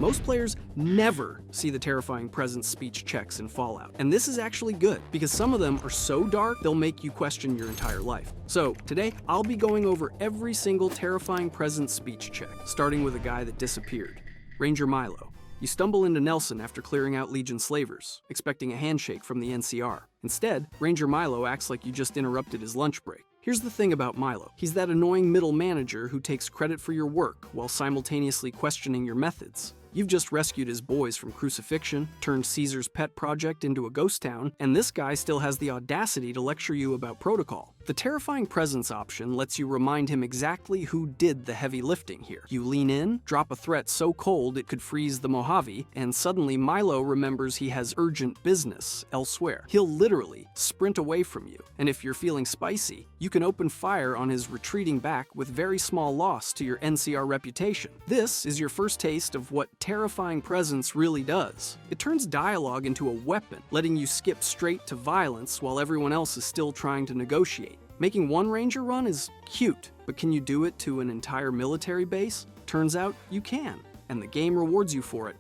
Most players never see the terrifying presence speech checks in Fallout, and this is actually good, because some of them are so dark they'll make you question your entire life. So today, I'll be going over every single terrifying presence speech check, starting with a guy that disappeared. Ranger Milo. You stumble into Nelson after clearing out Legion slavers, expecting a handshake from the NCR. Instead, Ranger Milo acts like you just interrupted his lunch break. Here's the thing about Milo. He's that annoying middle manager who takes credit for your work while simultaneously questioning your methods. You've just rescued his boys from crucifixion, turned Caesar's pet project into a ghost town, and this guy still has the audacity to lecture you about protocol. The terrifying presence option lets you remind him exactly who did the heavy lifting here. You lean in, drop a threat so cold it could freeze the Mojave, and suddenly Milo remembers he has urgent business elsewhere. He'll literally sprint away from you, and if you're feeling spicy, you can open fire on his retreating back with very small loss to your NCR reputation. This is your first taste of what terrifying presence really does. It turns dialogue into a weapon, letting you skip straight to violence while everyone else is still trying to negotiate. Making one ranger run is cute, but can you do it to an entire military base? Turns out you can, and the game rewards you for it.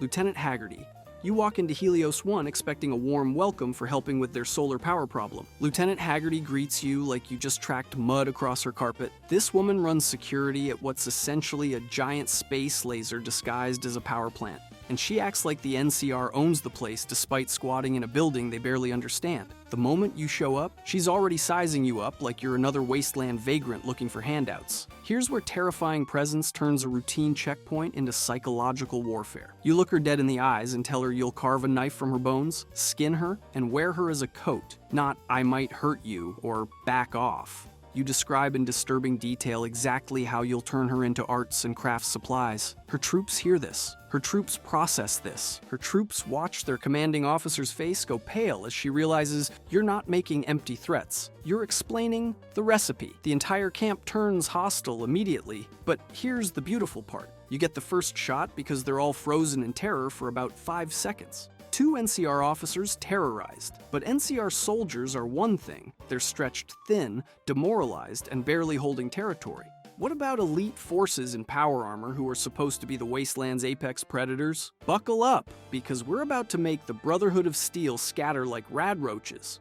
Lieutenant Haggerty. You walk into Helios 1 expecting a warm welcome for helping with their solar power problem. Lieutenant Haggerty greets you like you just tracked mud across her carpet. This woman runs security at what's essentially a giant space laser disguised as a power plant, and she acts like the NCR owns the place despite squatting in a building they barely understand. The moment you show up, she's already sizing you up like you're another wasteland vagrant looking for handouts. Here's where terrifying presence turns a routine checkpoint into psychological warfare. You look her dead in the eyes and tell her you'll carve a knife from her bones, skin her, and wear her as a coat, not "I might hurt you" or "back off." You describe in disturbing detail exactly how you'll turn her into arts and crafts supplies. Her troops hear this. Her troops process this. Her troops watch their commanding officer's face go pale as she realizes you're not making empty threats. You're explaining the recipe. The entire camp turns hostile immediately. But here's the beautiful part. You get the first shot because they're all frozen in terror for about 5 seconds. 2 NCR officers terrorized, but NCR soldiers are one thing. They're stretched thin, demoralized, and barely holding territory. What about elite forces in power armor who are supposed to be the wasteland's apex predators? Buckle up, because we're about to make the Brotherhood of Steel scatter like radroaches.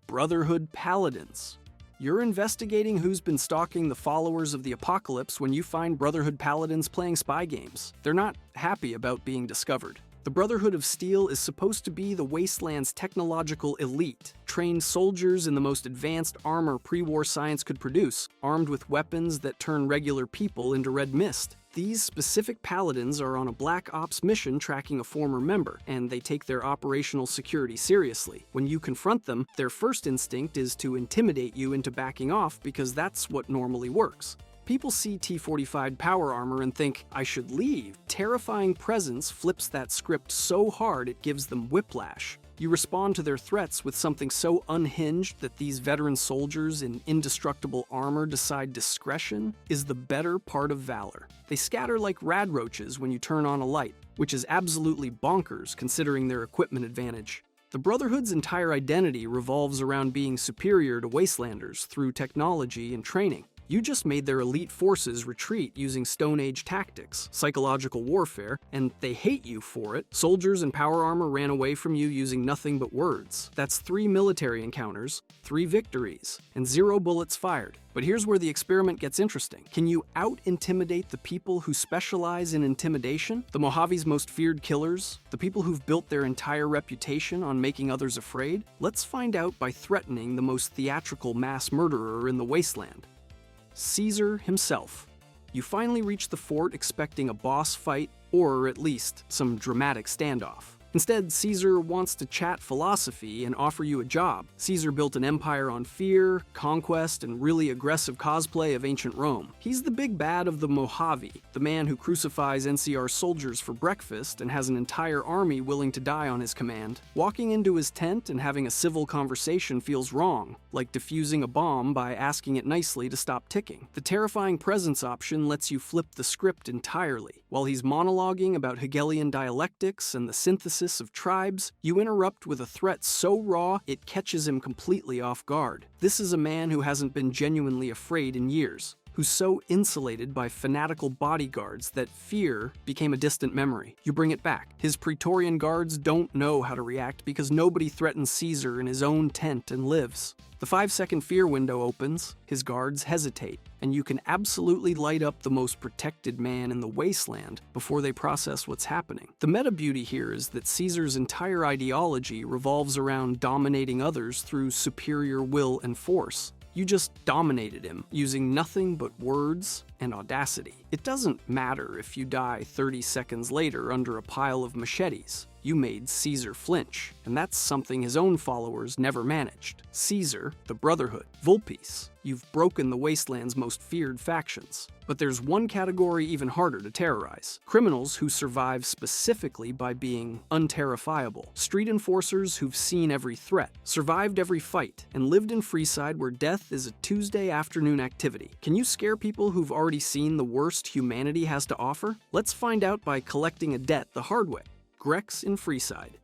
Brotherhood Paladins. You're investigating who's been stalking the followers of the apocalypse when you find Brotherhood Paladins playing spy games. They're not happy about being discovered. The Brotherhood of Steel is supposed to be the wasteland's technological elite, trained soldiers in the most advanced armor pre-war science could produce, armed with weapons that turn regular people into red mist. These specific paladins are on a Black Ops mission tracking a former member, and they take their operational security seriously. When you confront them, their first instinct is to intimidate you into backing off because that's what normally works. People see T-45 power armor and think, I should leave. Terrifying presence flips that script so hard it gives them whiplash. You respond to their threats with something so unhinged that these veteran soldiers in indestructible armor decide discretion is the better part of valor. They scatter like radroaches when you turn on a light, which is absolutely bonkers considering their equipment advantage. The Brotherhood's entire identity revolves around being superior to Wastelanders through technology and training. You just made their elite forces retreat using Stone Age tactics, psychological warfare, and they hate you for it. Soldiers in power armor ran away from you using nothing but words. That's 3 military encounters, 3 victories, and 0 bullets fired. But here's where the experiment gets interesting. Can you out-intimidate the people who specialize in intimidation? The Mojave's most feared killers? The people who've built their entire reputation on making others afraid? Let's find out by threatening the most theatrical mass murderer in the wasteland. Caesar himself. You finally reach the fort expecting a boss fight, or at least some dramatic standoff. Instead, Caesar wants to chat philosophy and offer you a job. Caesar built an empire on fear, conquest, and really aggressive cosplay of ancient Rome. He's the big bad of the Mojave, the man who crucifies NCR soldiers for breakfast and has an entire army willing to die on his command. Walking into his tent and having a civil conversation feels wrong, like defusing a bomb by asking it nicely to stop ticking. The terrifying presence option lets you flip the script entirely. While he's monologuing about Hegelian dialectics and the synthesis of tribes, you interrupt with a threat so raw it catches him completely off guard. This is a man who hasn't been genuinely afraid in years, who's so insulated by fanatical bodyguards that fear became a distant memory. You bring it back. His Praetorian guards don't know how to react because nobody threatens Caesar in his own tent and lives. The 5-second fear window opens, his guards hesitate, and you can absolutely light up the most protected man in the wasteland before they process what's happening. The meta beauty here is that Caesar's entire ideology revolves around dominating others through superior will and force. You just dominated him, using nothing but words and audacity. It doesn't matter if you die 30 seconds later under a pile of machetes. You made Caesar flinch, and that's something his own followers never managed. Caesar, the Brotherhood, Vulpes, you've broken the wasteland's most feared factions. But there's one category even harder to terrorize. Criminals who survive specifically by being unterrifiable. Street enforcers who've seen every threat, survived every fight, and lived in Freeside where death is a Tuesday afternoon activity. Can you scare people who've already seen the worst humanity has to offer? Let's find out by collecting a debt the hard way. Grex in Freeside.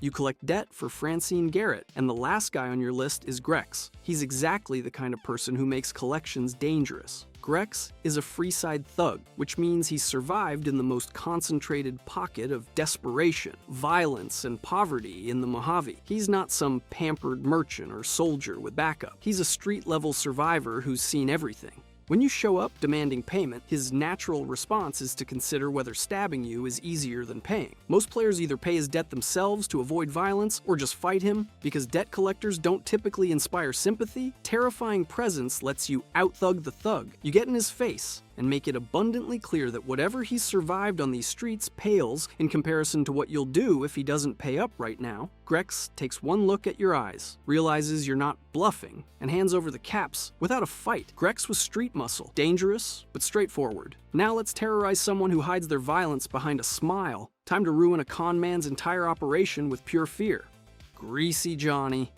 You collect debt for Francine Garrett, and the last guy on your list is Grex. He's exactly the kind of person who makes collections dangerous. Grex is a Freeside thug, which means he's survived in the most concentrated pocket of desperation, violence, and poverty in the Mojave. He's not some pampered merchant or soldier with backup. He's a street-level survivor who's seen everything. When you show up demanding payment, his natural response is to consider whether stabbing you is easier than paying. Most players either pay his debt themselves to avoid violence or just fight him. Because debt collectors don't typically inspire sympathy, Terrifying Presence lets you out-thug the thug. You get in his face and make it abundantly clear that whatever he's survived on these streets pales in comparison to what you'll do if he doesn't pay up right now. Grex takes one look at your eyes, realizes you're not bluffing, and hands over the caps without a fight. Grex was street muscle, dangerous but straightforward. Now let's terrorize someone who hides their violence behind a smile. Time to ruin a con man's entire operation with pure fear. Greasy Johnny.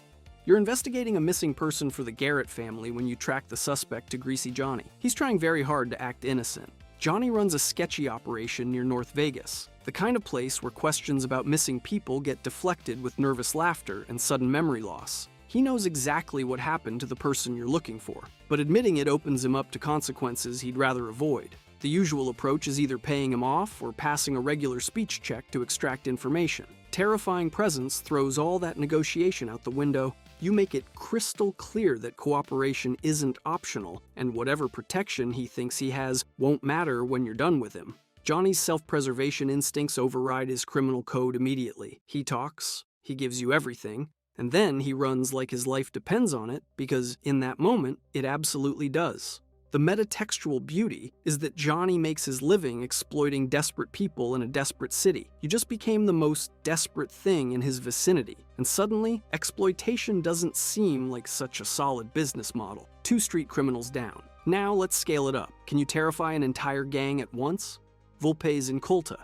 You're investigating a missing person for the Garrett family when you track the suspect to Greasy Johnny. He's trying very hard to act innocent. Johnny runs a sketchy operation near North Vegas, the kind of place where questions about missing people get deflected with nervous laughter and sudden memory loss. He knows exactly what happened to the person you're looking for, but admitting it opens him up to consequences he'd rather avoid. The usual approach is either paying him off or passing a regular speech check to extract information. Terrifying Presence throws all that negotiation out the window. You make it crystal clear that cooperation isn't optional, and whatever protection he thinks he has won't matter when you're done with him. Johnny's self-preservation instincts override his criminal code immediately. He talks, he gives you everything, and then he runs like his life depends on it, because in that moment, it absolutely does. The metatextual beauty is that Johnny makes his living exploiting desperate people in a desperate city. You just became the most desperate thing in his vicinity, and suddenly, exploitation doesn't seem like such a solid business model. 2 street criminals down. Now let's scale it up. Can you terrify an entire gang at once? Vulpes in Colta.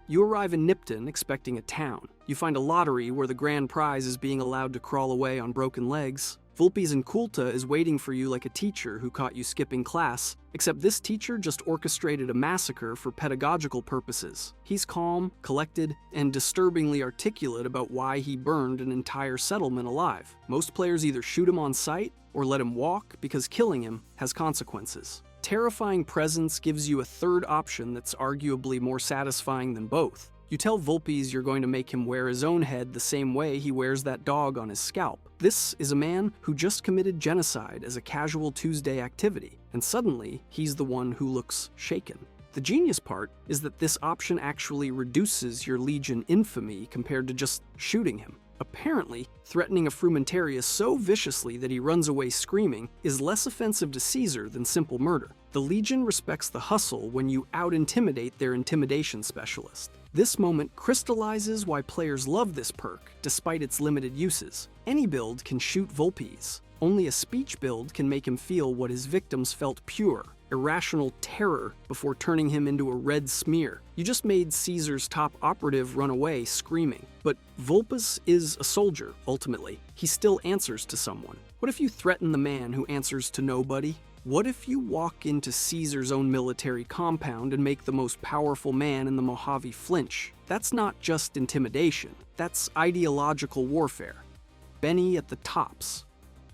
You arrive in Nipton expecting a town. You find a lottery where the grand prize is being allowed to crawl away on broken legs. Vulpes in Kulta is waiting for you like a teacher who caught you skipping class, except this teacher just orchestrated a massacre for pedagogical purposes. He's calm, collected, and disturbingly articulate about why he burned an entire settlement alive. Most players either shoot him on sight or let him walk because killing him has consequences. Terrifying Presence gives you a third option that's arguably more satisfying than both. You tell Vulpes you're going to make him wear his own head the same way he wears that dog on his scalp. This is a man who just committed genocide as a casual Tuesday activity, and suddenly he's the one who looks shaken. The genius part is that this option actually reduces your Legion infamy compared to just shooting him. Apparently, threatening a Frumentarius so viciously that he runs away screaming is less offensive to Caesar than simple murder. The Legion respects the hustle when you out-intimidate their intimidation specialist. This moment crystallizes why players love this perk, despite its limited uses. Any build can shoot Vulpes. Only a speech build can make him feel what his victims felt: pure, irrational terror before turning him into a red smear. You just made Caesar's top operative run away screaming. But Vulpes is a soldier, ultimately. He still answers to someone. What if you threaten the man who answers to nobody? What if you walk into Caesar's own military compound and make the most powerful man in the Mojave flinch? That's not just intimidation. That's ideological warfare. Benny at the tops.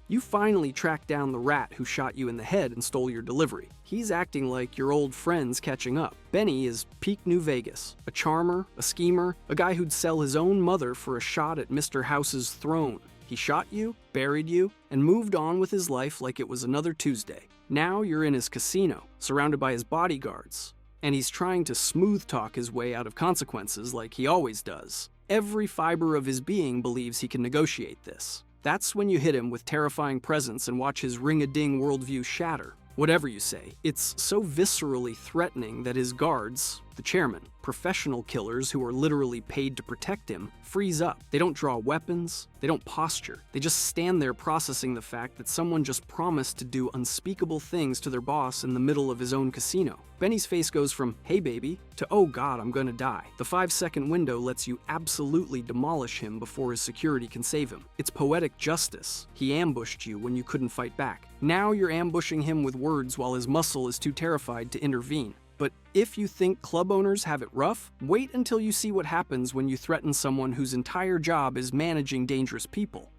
You finally track down the rat who shot you in the head and stole your delivery. He's acting like your old friend's catching up. Benny is peak New Vegas, a charmer, a schemer, a guy who'd sell his own mother for a shot at Mr. House's throne. He shot you, buried you, and moved on with his life like it was another Tuesday. Now you're in his casino, surrounded by his bodyguards, and he's trying to smooth talk his way out of consequences like he always does. Every fiber of his being believes he can negotiate this. That's when you hit him with Terrifying Presence and watch his ring-a-ding worldview shatter. Whatever you say, it's so viscerally threatening that his guards, the chairman, professional killers who are literally paid to protect him, freeze up. They don't draw weapons, they don't posture. They just stand there processing the fact that someone just promised to do unspeakable things to their boss in the middle of his own casino. Benny's face goes from, "Hey baby," to, "Oh god, I'm gonna die." The 5-second window lets you absolutely demolish him before his security can save him. It's poetic justice. He ambushed you when you couldn't fight back. Now you're ambushing him with words while his muscle is too terrified to intervene. But if you think club owners have it rough, wait until you see what happens when you threaten someone whose entire job is managing dangerous people.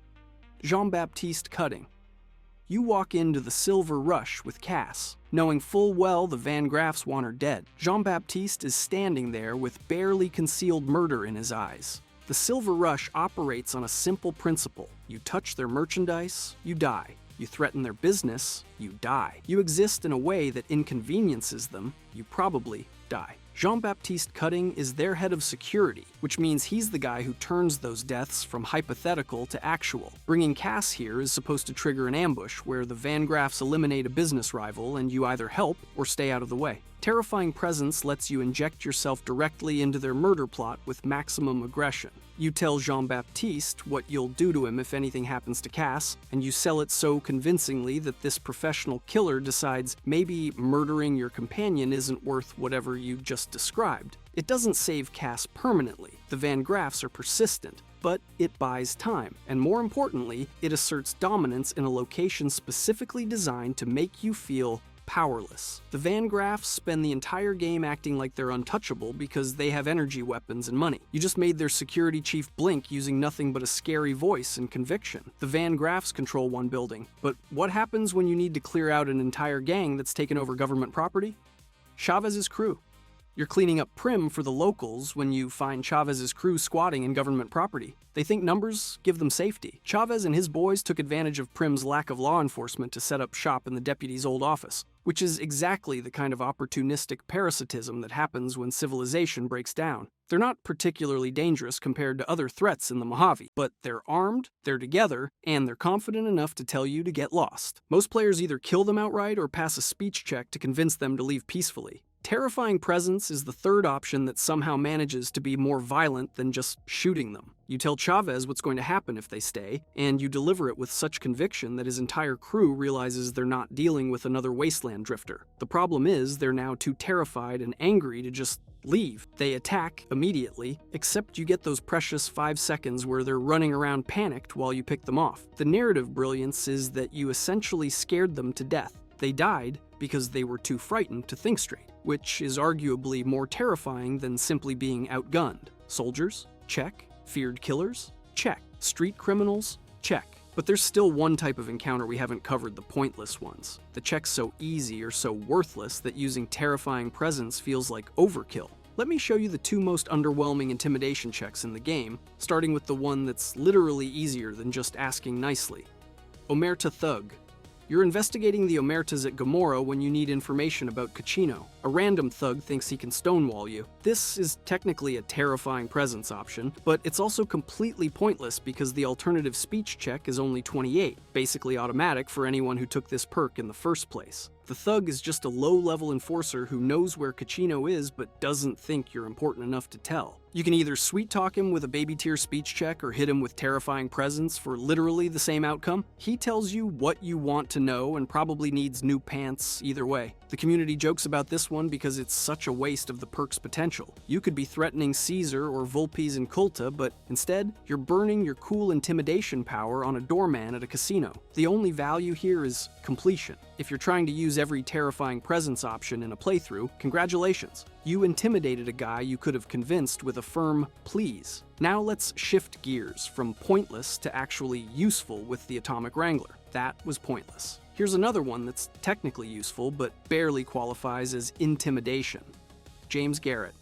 Jean-Baptiste Cutting. You walk into the Silver Rush with Cass, knowing full well the Van Graffs want her dead. Jean-Baptiste is standing there with barely concealed murder in his eyes. The Silver Rush operates on a simple principle. You touch their merchandise, you die. You threaten their business, you die. You exist in a way that inconveniences them, you probably die. Jean-Baptiste Cutting is their head of security, which means he's the guy who turns those deaths from hypothetical to actual. Bringing Cass here is supposed to trigger an ambush where the Van Graffs eliminate a business rival and you either help or stay out of the way. Terrifying Presence lets you inject yourself directly into their murder plot with maximum aggression. You tell Jean-Baptiste what you'll do to him if anything happens to Cass, and you sell it so convincingly that this professional killer decides maybe murdering your companion isn't worth whatever you just described. It doesn't save Cass permanently. The Van Graffs are persistent, but it buys time, and more importantly, it asserts dominance in a location specifically designed to make you feel powerless. The Van Graffs spend the entire game acting like they're untouchable because they have energy weapons and money. You just made their security chief blink using nothing but a scary voice and conviction. The Van Graffs control one building, but what happens when you need to clear out an entire gang that's taken over government property? Chavez's crew. You're cleaning up Prim for the locals when you find Chavez's crew squatting in government property. They think numbers give them safety. Chavez and his boys took advantage of Prim's lack of law enforcement to set up shop in the deputy's old office, which is exactly the kind of opportunistic parasitism that happens when civilization breaks down. They're not particularly dangerous compared to other threats in the Mojave, but they're armed, they're together, and they're confident enough to tell you to get lost. Most players either kill them outright or pass a speech check to convince them to leave peacefully. Terrifying Presence is the third option that somehow manages to be more violent than just shooting them. You tell Chavez what's going to happen if they stay, and you deliver it with such conviction that his entire crew realizes they're not dealing with another wasteland drifter. The problem is they're now too terrified and angry to just leave. They attack immediately, except you get those precious 5 seconds where they're running around panicked while you pick them off. The narrative brilliance is that you essentially scared them to death. They died because they were too frightened to think straight, which is arguably more terrifying than simply being outgunned. Soldiers? Check. Feared killers? Check. Street criminals? Check. But there's still one type of encounter we haven't covered, the pointless ones. The checks so easy or so worthless that using Terrifying Presence feels like overkill. Let me show you the two most underwhelming intimidation checks in the game, starting with the one that's literally easier than just asking nicely. Omerta Thug. You're investigating the Omertas at Gomorrah when you need information about Caccino. A random thug thinks he can stonewall you. This is technically a Terrifying Presence option, but it's also completely pointless because the alternative speech check is only 28, basically automatic for anyone who took this perk in the first place. The thug is just a low-level enforcer who knows where Caccino is but doesn't think you're important enough to tell. You can either sweet-talk him with a baby-tier speech check or hit him with Terrifying Presence for literally the same outcome. He tells you what you want to know and probably needs new pants either way. The community jokes about this one because it's such a waste of the perk's potential. You could be threatening Caesar or Vulpes and Culta, but instead, you're burning your cool intimidation power on a doorman at a casino. The only value here is completion. If you're trying to use use every terrifying presence option in a playthrough, congratulations. You intimidated a guy you could have convinced with a firm please. Now let's shift gears from pointless to actually useful with the Atomic Wrangler. That was pointless. Here's another one that's technically useful but barely qualifies as intimidation. James Garrett.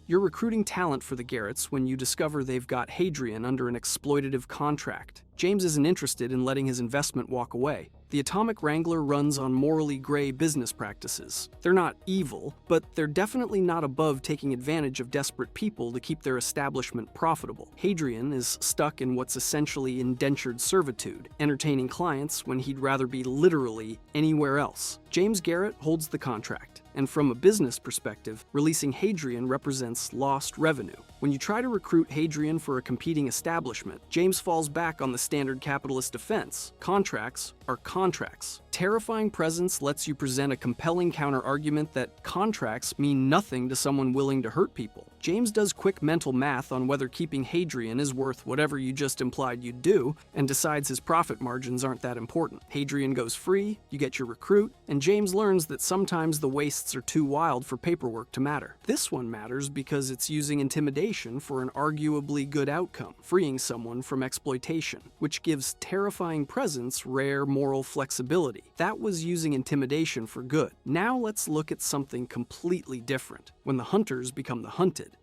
You're recruiting talent for the Garretts when you discover they've got Hadrian under an exploitative contract. James isn't interested in letting his investment walk away. The Atomic Wrangler runs on morally gray business practices. They're not evil, but they're definitely not above taking advantage of desperate people to keep their establishment profitable. Hadrian is stuck in what's essentially indentured servitude, entertaining clients when he'd rather be literally anywhere else. James Garrett holds the contract, and from a business perspective, releasing Hadrian represents lost revenue. When you try to recruit Hadrian for a competing establishment, James falls back on the standard capitalist defense. Contracts are contracts. Terrifying Presence lets you present a compelling counter-argument that contracts mean nothing to someone willing to hurt people. James does quick mental math on whether keeping Hadrian is worth whatever you just implied you'd do, and decides his profit margins aren't that important. Hadrian goes free, you get your recruit, and James learns that sometimes the wastes are too wild for paperwork to matter. This one matters because it's using intimidation for an arguably good outcome, freeing someone from exploitation, which gives Terrifying Presence rare moral flexibility. That was using intimidation for good. Now let's look at something completely different, when the hunters become the hunted.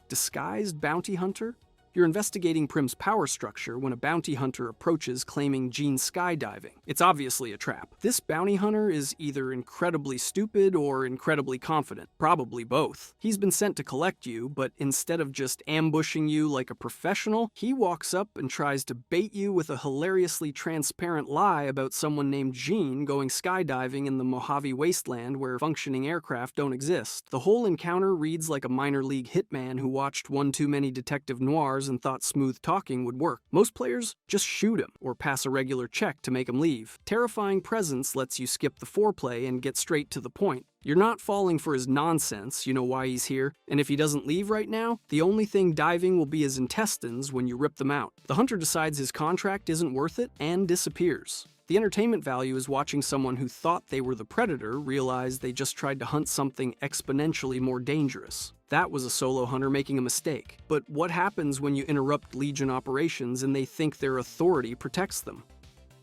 Disguised bounty hunter? You're investigating Prim's power structure when a bounty hunter approaches claiming Gene skydiving. It's obviously a trap. This bounty hunter is either incredibly stupid or incredibly confident, probably both. He's been sent to collect you, but instead of just ambushing you like a professional, he walks up and tries to bait you with a hilariously transparent lie about someone named Gene going skydiving in the Mojave wasteland where functioning aircraft don't exist. The whole encounter reads like a minor league hitman who watched one too many detective noirs and thought smooth talking would work. Most players just shoot him or pass a regular check to make him leave. Terrifying Presence lets you skip the foreplay and get straight to the point. You're not falling for his nonsense, you know why he's here, and if he doesn't leave right now, the only thing diving will be his intestines when you rip them out. The hunter decides his contract isn't worth it and disappears. The entertainment value is watching someone who thought they were the predator realize they just tried to hunt something exponentially more dangerous. That was a solo hunter making a mistake. But what happens when you interrupt Legion operations and they think their authority protects them?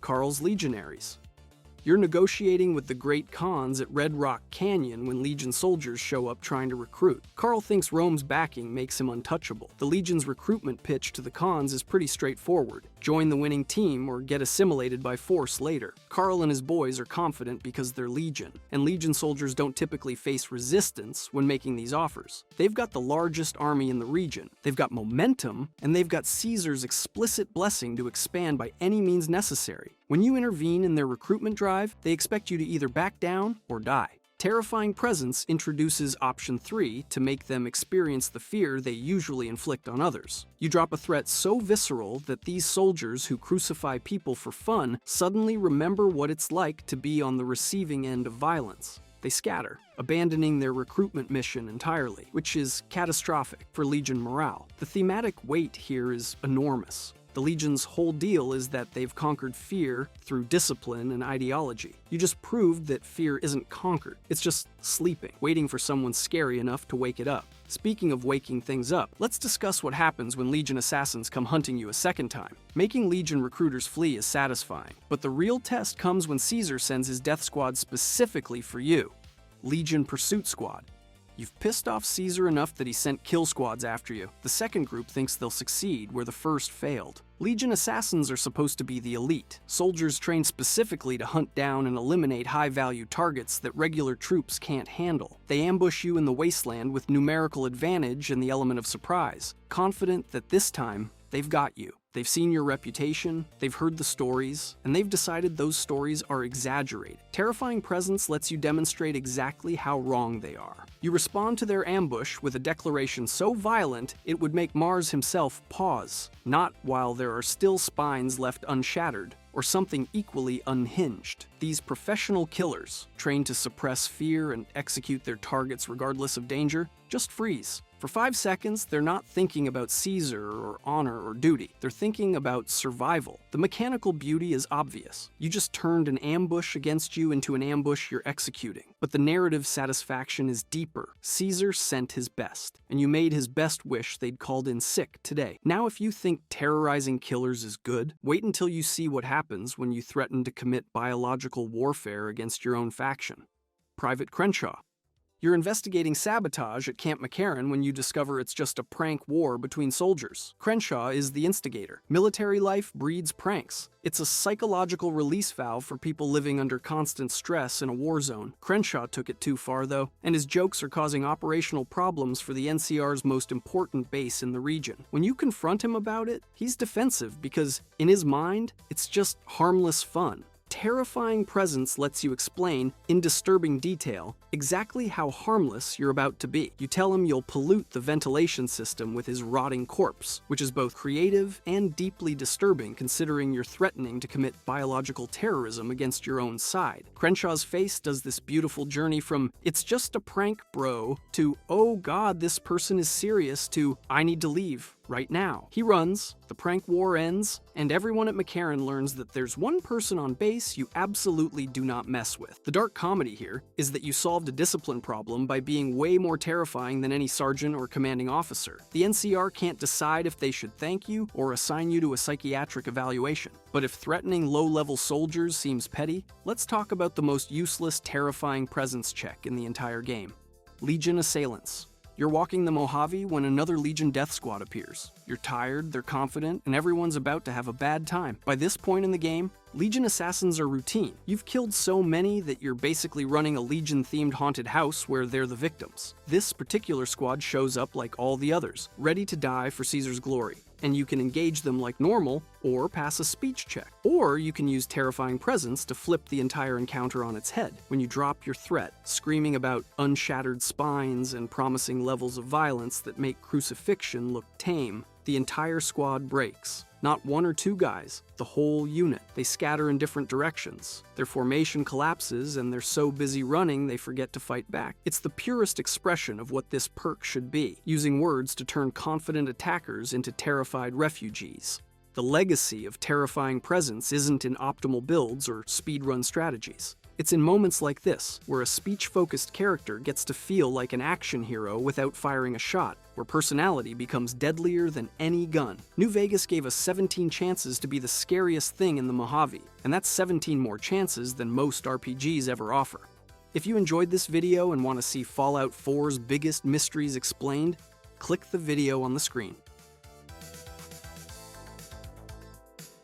Carl's Legionaries. You're negotiating with the Great Khans at Red Rock Canyon when Legion soldiers show up trying to recruit. Carl thinks Rome's backing makes him untouchable. The Legion's recruitment pitch to the Khans is pretty straightforward. Join the winning team or get assimilated by force later. Carl and his boys are confident because they're Legion, and Legion soldiers don't typically face resistance when making these offers. They've got the largest army in the region, they've got momentum, and they've got Caesar's explicit blessing to expand by any means necessary. When you intervene in their recruitment drive, they expect you to either back down or die. Terrifying Presence introduces option 3 to make them experience the fear they usually inflict on others. You drop a threat so visceral that these soldiers who crucify people for fun suddenly remember what it's like to be on the receiving end of violence. They scatter, abandoning their recruitment mission entirely, which is catastrophic for Legion morale. The thematic weight here is enormous. The Legion's whole deal is that they've conquered fear through discipline and ideology. You just proved that fear isn't conquered. It's just sleeping, waiting for someone scary enough to wake it up. Speaking of waking things up, let's discuss what happens when Legion assassins come hunting you a second time. Making Legion recruiters flee is satisfying, but the real test comes when Caesar sends his death squad specifically for you. Legion Pursuit Squad. You've pissed off Caesar enough that he sent kill squads after you. The second group thinks they'll succeed where the first failed. Legion assassins are supposed to be the elite, soldiers trained specifically to hunt down and eliminate high-value targets that regular troops can't handle. They ambush you in the wasteland with numerical advantage and the element of surprise, confident that this time they've got you. They've seen your reputation, they've heard the stories, and they've decided those stories are exaggerated. Terrifying Presence lets you demonstrate exactly how wrong they are. You respond to their ambush with a declaration so violent it would make Mars himself pause, not while there are still spines left unshattered, or something equally unhinged. These professional killers, trained to suppress fear and execute their targets regardless of danger, just freeze. For 5 seconds, they're not thinking about Caesar or honor or duty. They're thinking about survival. The mechanical beauty is obvious. You just turned an ambush against you into an ambush you're executing. But the narrative satisfaction is deeper. Caesar sent his best, and you made his best wish they'd called in sick today. Now if you think terrorizing killers is good, wait until you see what happens when you threaten to commit biological warfare against your own faction. Private Crenshaw. You're investigating sabotage at Camp McCarran when you discover it's just a prank war between soldiers. Crenshaw is the instigator. Military life breeds pranks. It's a psychological release valve for people living under constant stress in a war zone. Crenshaw took it too far, though, and his jokes are causing operational problems for the NCR's most important base in the region. When you confront him about it, he's defensive because, in his mind, it's just harmless fun. Terrifying Presence lets you explain, in disturbing detail, exactly how harmless you're about to be. You tell him you'll pollute the ventilation system with his rotting corpse, which is both creative and deeply disturbing considering you're threatening to commit biological terrorism against your own side. Crenshaw's face does this beautiful journey from, "It's just a prank, bro," to, "Oh god, this person is serious," to, "I need to leave right now." He runs, the prank war ends, and everyone at McCarran learns that there's one person on base you absolutely do not mess with. The dark comedy here is that you solved a discipline problem by being way more terrifying than any sergeant or commanding officer. The NCR can't decide if they should thank you or assign you to a psychiatric evaluation. But if threatening low-level soldiers seems petty, let's talk about the most useless, terrifying presence check in the entire game. Legion Assailants. You're walking the Mojave when another Legion death squad appears. You're tired, they're confident, and everyone's about to have a bad time. By this point in the game, Legion assassins are routine. You've killed so many that you're basically running a Legion-themed haunted house where they're the victims. This particular squad shows up like all the others, ready to die for Caesar's glory. And you can engage them like normal, or pass a speech check. Or you can use Terrifying Presence to flip the entire encounter on its head when you drop your threat, screaming about unshattered spines and promising levels of violence that make crucifixion look tame. The entire squad breaks. Not one or two guys, the whole unit. They scatter in different directions. Their formation collapses and they're so busy running they forget to fight back. It's the purest expression of what this perk should be, using words to turn confident attackers into terrified refugees. The legacy of Terrifying Presence isn't in optimal builds or speedrun strategies. It's in moments like this, where a speech-focused character gets to feel like an action hero without firing a shot, where personality becomes deadlier than any gun. New Vegas gave us 17 chances to be the scariest thing in the Mojave, and that's 17 more chances than most RPGs ever offer. If you enjoyed this video and want to see Fallout 4's biggest mysteries explained, click the video on the screen.